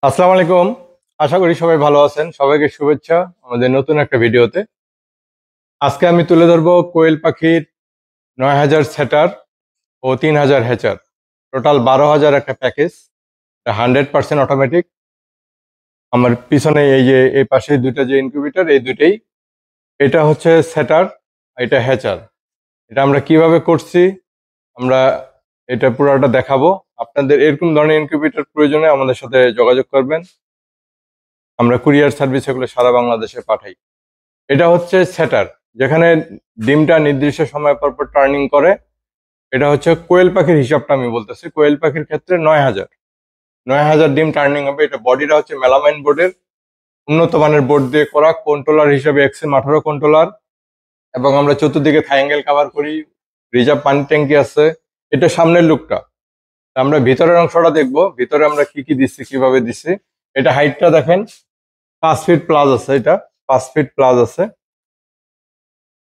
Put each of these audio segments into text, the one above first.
আসসালামু আলাইকুম। আশা করি সবাই ভালো আছেন। সবাইকে শুভেচ্ছা আমাদের নতুন একটা ভিডিওতে। আজকে আমি তুলে ধরবো কোয়েল পাখির ৯,০০০ সেটার ও ৩,০০০ হ্যাচার, টোটাল ১২,০০০ একটা প্যাকেজ। 100% অটোমেটিক। আমার পিছনে এই যে এই পাশে দুইটা যে ইনকিউবেটর, এই দুইটাই, এটা হচ্ছে সেটার, এটা হ্যাচার। এটা আমরা কিভাবে করছি, আমরা এটা পুরোটা দেখাবো। আপনাদের এরকম ধরনের ইনকিউবেটর প্রয়োজনে আমাদের সাথে যোগাযোগ করবেন। আমরা কুরিয়ার সার্ভিস এগুলো সারা বাংলাদেশে পাঠাই। এটা হচ্ছে সেটার, যেখানে ডিমটা নির্দিষ্ট সময় পর পর টার্নিং করে। এটা হচ্ছে কোয়েল পাখির হিসাবটা আমি বলতেছি। কোয়েল পাখির ক্ষেত্রে ৯,০০০ ডিম টার্নিং হবে। এটা বডিটা হচ্ছে মেলামাইন বোর্ডের, উন্নত মানের বোর্ড দিয়ে করা। কন্ট্রোলার হিসাবে XM18 কন্ট্রোলার, এবং আমরা চতুর্দিকে থাইঙ্গেল কাভার করি। রিজার্ভ পানি ট্যাঙ্কি আছে। এটা সামনের লুকটা। আমরা ভিতরের অংশটা দেখবো, ভিতরে আমরা কি কি দিচ্ছি, কিভাবে দিচ্ছি। এটা হাইটটা দেখেন, 5 ফিট প্লাস আছে। এটা 5 ফিট প্লাস আছে।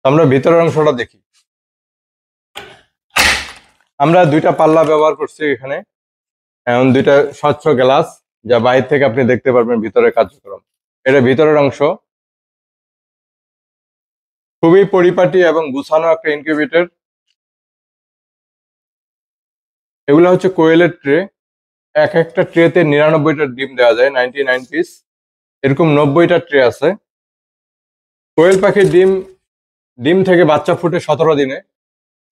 আমরা ভিতরের অংশটা দেখি। আমরা দুইটা পাল্লা ব্যবহার করছি এখানে, এখন দুইটা স্বচ্ছ গ্লাস, যা বাইরে থেকে আপনি দেখতে পারবেন ভিতরের কার্যক্রম। এটা ভিতরের অংশ। খুবই পরিপাটি এবং গুছানো একটা ইনকিউবেটর। এগুলো হচ্ছে কোয়েলের ট্রে। এক একটা ট্রেতে 99টা ডিম দেওয়া যায়, 99 পিস। এরকম 90টা ট্রে আছে। কোয়েল পাখির ডিম ডিম থেকে বাচ্চা ফুটে 17 দিনে।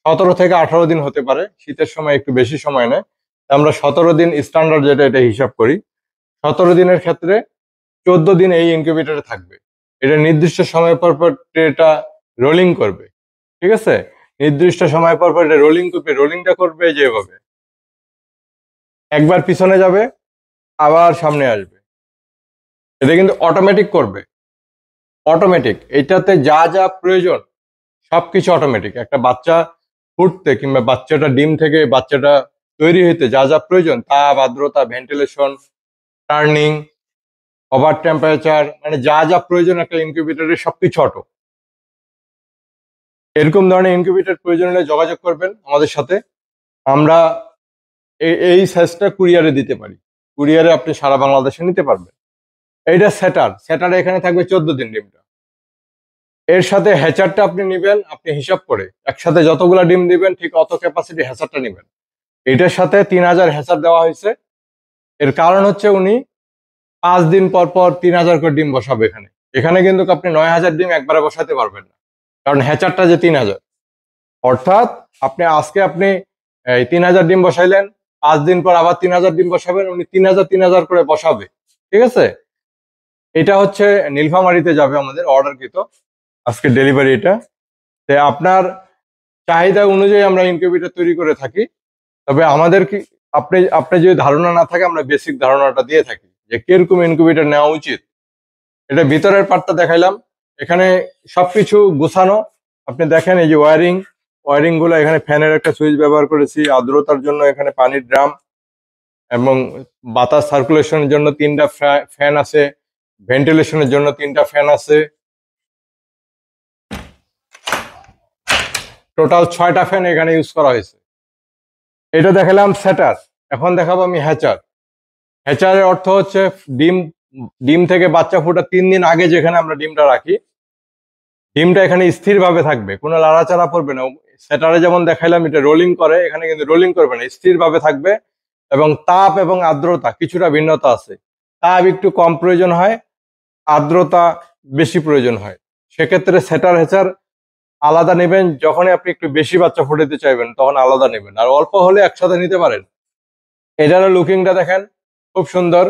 17 থেকে 18 দিন হতে পারে, শীতের সময় একটু বেশি সময় নেয়। আমরা 17 দিন স্ট্যান্ডার্ড যেটা, এটা হিসাব করি। 17 দিনের ক্ষেত্রে 14 দিন এই ইনকিউবেটরে থাকবে। এটা নির্দিষ্ট সময় পর পর ট্রেটা রোলিং করবে। ঠিক আছে, নির্দিষ্ট সময় পর পর এটা রোলিং করবে। রোলিংটা করবে যেভাবে, একবার পিছনে যাবে, আবার সামনে আসবে। এটা কিন্তু অটোমেটিক করবে। অটোমেটিক, এটাতে যা যা প্রয়োজন সবকিছু অটোমেটিক। একটা বাচ্চা ফুটতে কিংবা বাচ্চাটা ডিম থেকে বাচ্চাটা তৈরি হইতে যা যা প্রয়োজন, তাপ, আর্দ্রতা, ভেন্টিলেশন, টার্নিং, ওভার টেম্পারেচার, মানে যা যা প্রয়োজন একটা ইনকিউবেটরের সবকিছু অটো। এরকম ধরনের ইনকিউবেটর প্রয়োজন হলে যোগাযোগ করবেন আমাদের সাথে। আমরা এই সাইজটা কুরিয়ারে দিতে পারি। কুরিয়ারে আপনি সারা বাংলাদেশে নিতে পারবেন। এইটা সেটারে এখানে থাকবে 14 দিন ডিমটা। এর সাথে হ্যাচারটা আপনি নিবেন, আপনি হিসাব করে একসাথে যতগুলা ডিম দিবেন ঠিক অত ক্যাপাসিটি হ্যাচারটা নিবেন। এটার সাথে 3,০০০ হ্যাচার দেওয়া হয়েছে। এর কারণ হচ্ছে উনি 5 দিন পর পর 3,০০০ করে ডিম বসাবে এখানে। এখানে কিন্তু আপনি ৯,০০০ ডিম একবারে বসাতে পারবেন না, কারণ হ্যাচারটা যে 3,০০০। অর্থাৎ আজকে আপনি এই 3,০০০ ডিম বসাইলেন, 5 দিন পর আবার 3,০০০ ডিম বসাবেন, উনি 3,০০০ করে বসাবে। ঠিক আছে, এটা হচ্ছে নীলফামারীতে যাবে আমাদের অর্ডারকৃত, আজকে ডেলিভারি। এটা আপনার চাহিদা অনুযায়ী আমরা ইনকিউবেটর তৈরি করে থাকি। তবে আমাদের কি, আপনি যদি ধারণা না থাকে, আমরা বেসিক ধারণাটা দিয়ে থাকি যে কিরকম ইনকিউবেটর নেওয়া উচিত। এটা ভিতরের পার্টটা দেখাইলাম। এখানে সবকিছু গোছানো। আপনি দেখেন এই যে ওয়ারিং গুলো, এখানে ফ্যানের একটা সুইচ ব্যবহার করেছি, আর্দ্রতার জন্য এখানে পানির ড্রাম, এবং বাতাস সার্কুলেশনের জন্য 3টা ফ্যান আছে, ভেন্টিলেশনের জন্য 3টা ফ্যান আছে। টোটাল 6টা ফ্যান এখানে ইউজ করা হয়েছে। এটা দেখালাম সেটার। এখন দেখাবো আমি হ্যাচার। হ্যাচারের অর্থ হচ্ছে ডিম ডিম থেকে বাচ্চা ফোটা 3 দিন আগে যেখানে আমরা ডিমটা রাখি, ডিমটা এখানে স্থিরভাবে থাকবে, কোনো লাড়াচাড়া পড়বে না। সেটারে যেমন দেখাইলাম এটা রোলিং করে, এখানে কিন্তু রোলিং করবে না, স্থিরভাবে থাকবে। এবং তাপ এবং আর্দ্রতা কিছুটা ভিন্নতা আছে। তাপ একটু কম প্রয়োজন হয়, আর্দ্রতা বেশি প্রয়োজন হয়। সেক্ষেত্রে সেটার হ্যাচার আলাদা নেবেন। যখনই আপনি একটু বেশি বাচ্চা ফুটাতে চাইবেন তখন আলাদা নেবেন, আর অল্প হলে একসাথে নিতে পারেন। এটারও লুকিংটা দেখেন, খুব সুন্দর।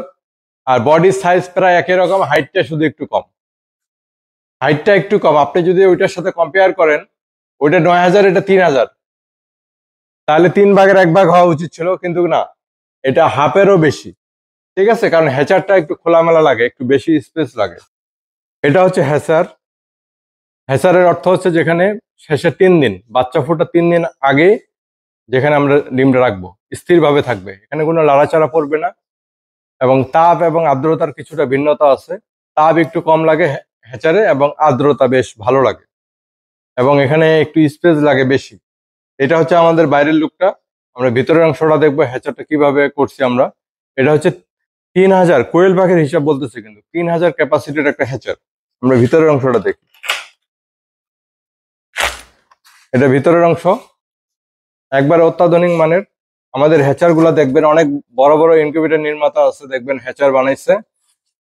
আর বডির সাইজ প্রায় একই রকম, হাইটটা শুধু একটু কম। হাইটটা একটু কম, আপনি যদি ওইটার সাথে কম্পেয়ার করেন, ওইটা ৯,০০০, এটা 3,০০০, তাহলে 3 ভাগের 1 ভাগ হওয়া উচিত ছিল, কিন্তু না, এটা হাফেরও বেশি। ঠিক আছে, কারণ হ্যাচারটা একটু খোলামেলা লাগে, একটু বেশি স্পেস লাগে। এটা হচ্ছে হ্যাচার। হ্যাচারের অর্থ হচ্ছে যেখানে শেষে 3 দিন, বাচ্চা ফোটা 3 দিন আগে যেখানে আমরা ডিমটা রাখবো, স্থিরভাবে থাকবে, এখানে কোনো লাড়াচাড়া পড়বে না। এবং তাপ এবং আর্দ্রতার কিছুটা ভিন্নতা আছে। তাপ একটু কম লাগে হ্যাচারে, এবং আর্দ্রতা বেশ ভালো লাগে, এবং এখানে একটু স্পেস লাগে বেশি। এটা হচ্ছে আমাদের বাইরের লুকটা। আমরা ভিতরের অংশটা দেখবো, হ্যাচারটা কিভাবে করছি আমরা। এটা হচ্ছে 3000 কোয়েল পাখির হিসাব বলতেছে, কিন্তু 3000 ক্যাপাসিটির একটা হ্যাচার। আমরা ভিতরের অংশটা দেখি, এটা ভিতরের অংশ, একবার অত্যাধুনিক মানের। আমাদের হ্যাচার গুলা দেখবেন, অনেক বড় বড় ইনকিউবেটর নির্মাতা আছে, দেখবেন হ্যাচার বানাইছে।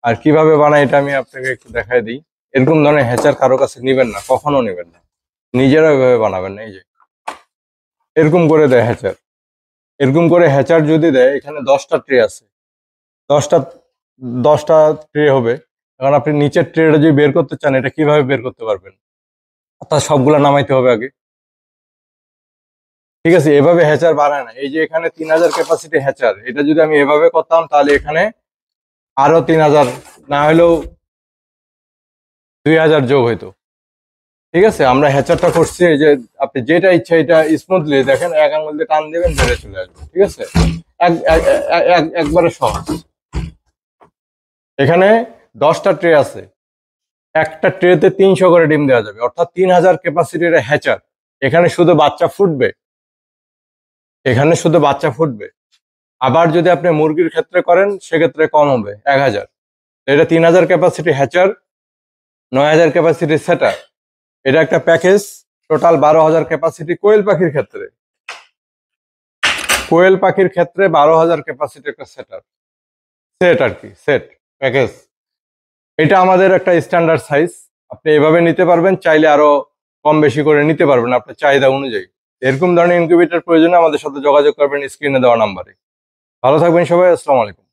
আর কিভাবে বানায় এটা আমি আপনাকে একটু দেখাই দিই। এরকম ধরনের হ্যাচার কারো কাছে নিবেন না, কখনো নিবেন না, নিজেরা এভাবে বানাবেন না। এই যে এরকম করে দেয় হ্যাচার, এরকম করে হ্যাচার যদি দেয়, এখানে 10টা ট্রে আছে, 10টা 10টা ট্রে হবে। এখন আপনি নিচের ট্রেটা যদি বের করতে চান, এটা কিভাবে বের করতে পারবেন? অর্থাৎ সবগুলা নামাইতে হবে আগে, ঠিক আছে? এভাবে হ্যাচার বানায় না। এই যে এখানে 3000 ক্যাপাসিটি হ্যাচার, এটা যদি আমি এভাবে করতাম তাহলে এখানে আরো 3000, না হলেও 2000 যোগ হইতো। ঠিক আছে, আমরা হ্যাচারটা করছি এই যে আপনি যেটা ইচ্ছা এটা স্মুথলি দেখেন, এক আঙুল দিয়ে টান দিবেন, বেড়ে চলে আসবে। ঠিক আছে, একবারে সহজ। এখানে 10টা ট্রে আছে, একটা ট্রেতে 300 করে ডিম দেওয়া যাবে, অর্থাৎ 3000 ক্যাপাসিটির হ্যাচার। এখানে শুধু বাচ্চা ফুটবে, এখানে শুধু বাচ্চা ফুটবে। আবার যদি আপনি মুরগির ক্ষেত্রে করেন সেক্ষেত্রে কম হবে, 1000। এটা 3000 ক্যাপাসিটি হ্যাচার, 9000 ক্যাপাসিটি সেটার। এটা একটা প্যাকেজ, টোটাল 12000 ক্যাপাসিটি কোয়েল পাখির ক্ষেত্রে। কোয়েল পাখির ক্ষেত্রে 12000 ক্যাপাসিটি একটা সেটার, সেট আর কি, সেট প্যাকেজ। এটা আমাদের একটা স্ট্যান্ডার্ড সাইজ। আপনি এভাবে নিতে পারবেন, চাইলে আরো কম বেশি করে নিতে পারবেন আপনার চাহিদা অনুযায়ী। এরকম ধরনের ইনকিউবেটর প্রয়োজনে আমাদের সাথে যোগাযোগ করবেন স্ক্রিনে দেওয়া নাম্বারে। ভালো থাকবেন সবাই, আসসালামু আলাইকুম।